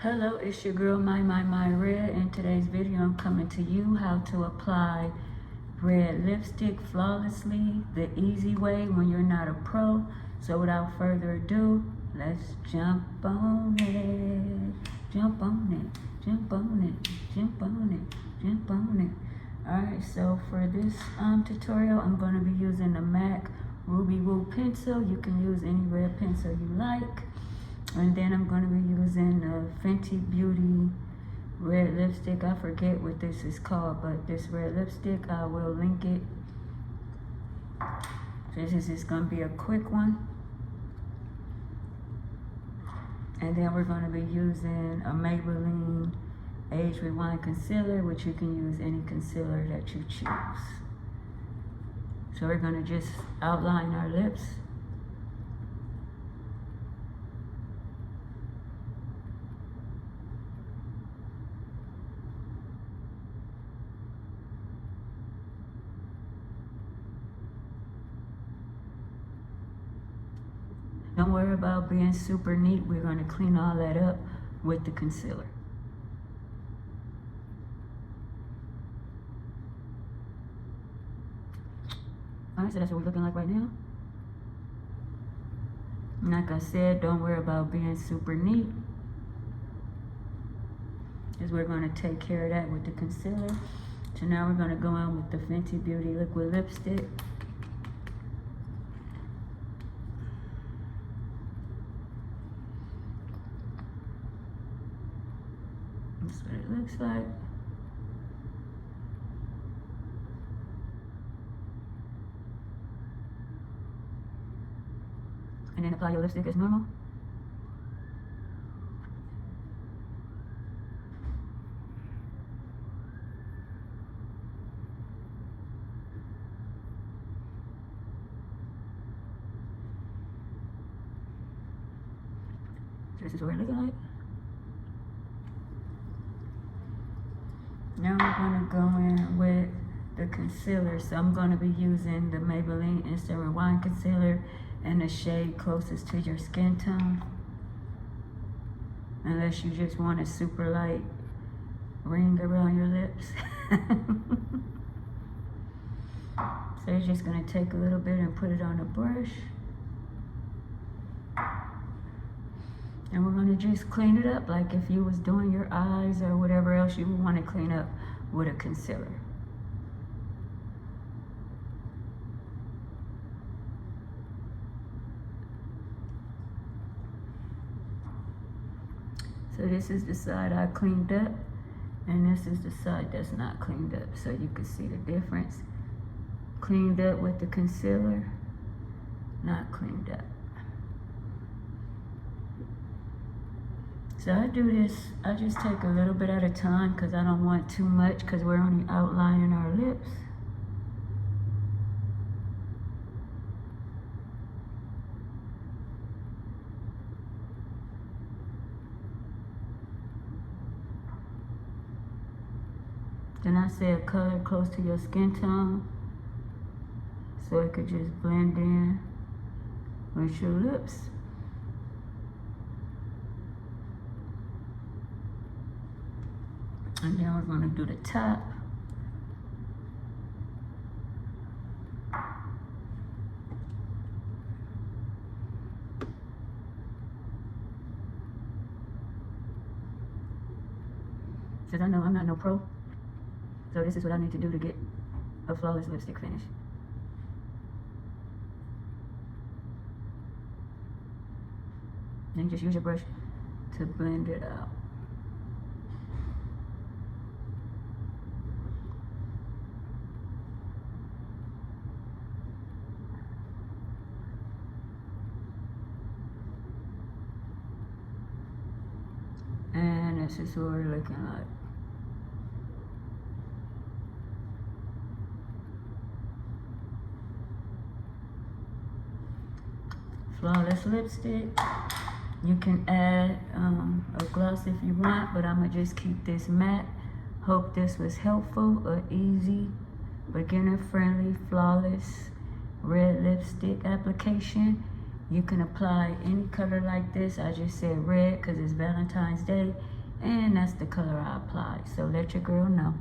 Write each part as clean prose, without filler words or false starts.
Hello, it's your girl My Red. In today's video, I'm coming to you how to apply red lipstick flawlessly, the easy way when you're not a pro. So without further ado, let's jump on it. Jump on it, jump on it, jump on it, jump on it. Alright, so for this tutorial, I'm going to be using the MAC Ruby Woo pencil. You can use any red pencil you like. And then I'm going to be using the Fenty Beauty red lipstick. I forget what this is called, but this red lipstick, I will link it. This is just going to be a quick one. And then we're going to be using a Maybelline Age Rewind Concealer, which you can use any concealer that you choose. So we're going to just outline our lips. Don't worry about being super neat. We're going to clean all that up with the concealer. Alright, so that's what we're looking like right now. And like I said, don't worry about being super neat, because we're going to take care of that with the concealer. So now we're going to go in with the Fenty Beauty liquid lipstick. That's what it looks like. And then apply your lipstick as normal. So this is what we're looking like. Now we're going to go in with the concealer. So I'm going to be using the Maybelline Instant Rewind Concealer in the shade closest to your skin tone. Unless you just want a super light ring around your lips. So you're just going to take a little bit and put it on a brush. And we're going to just clean it up like if you was doing your eyes or whatever else you would want to clean up with a concealer. So this is the side I cleaned up, and this is the side that's not cleaned up. So you can see the difference. Cleaned up with the concealer, not cleaned up. So I do this, I just take a little bit at a time because I don't want too much, because we're only outlining our lips. Then I said color close to your skin tone, so it could just blend in with your lips. And then we're going to do the top. Because I know I'm not no pro, so this is what I need to do to get a flawless lipstick finish. Then just use your brush to blend it out. And this is what we're looking like. Flawless lipstick. You can add a gloss if you want, but I'm going to just keep this matte. Hope this was helpful. Or easy, beginner friendly, flawless red lipstick application. You can apply any color like this. I just said red because it's Valentine's Day, and that's the color I applied. So let your girl know.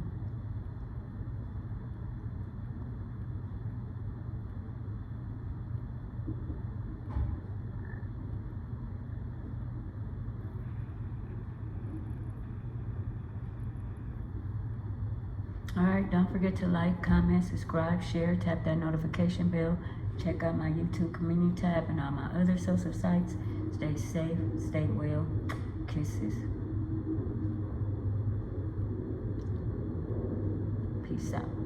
Alright, don't forget to like, comment, subscribe, share, tap that notification bell. Check out my YouTube community tab and all my other social sites. Stay safe, stay well. Kisses. Peace out.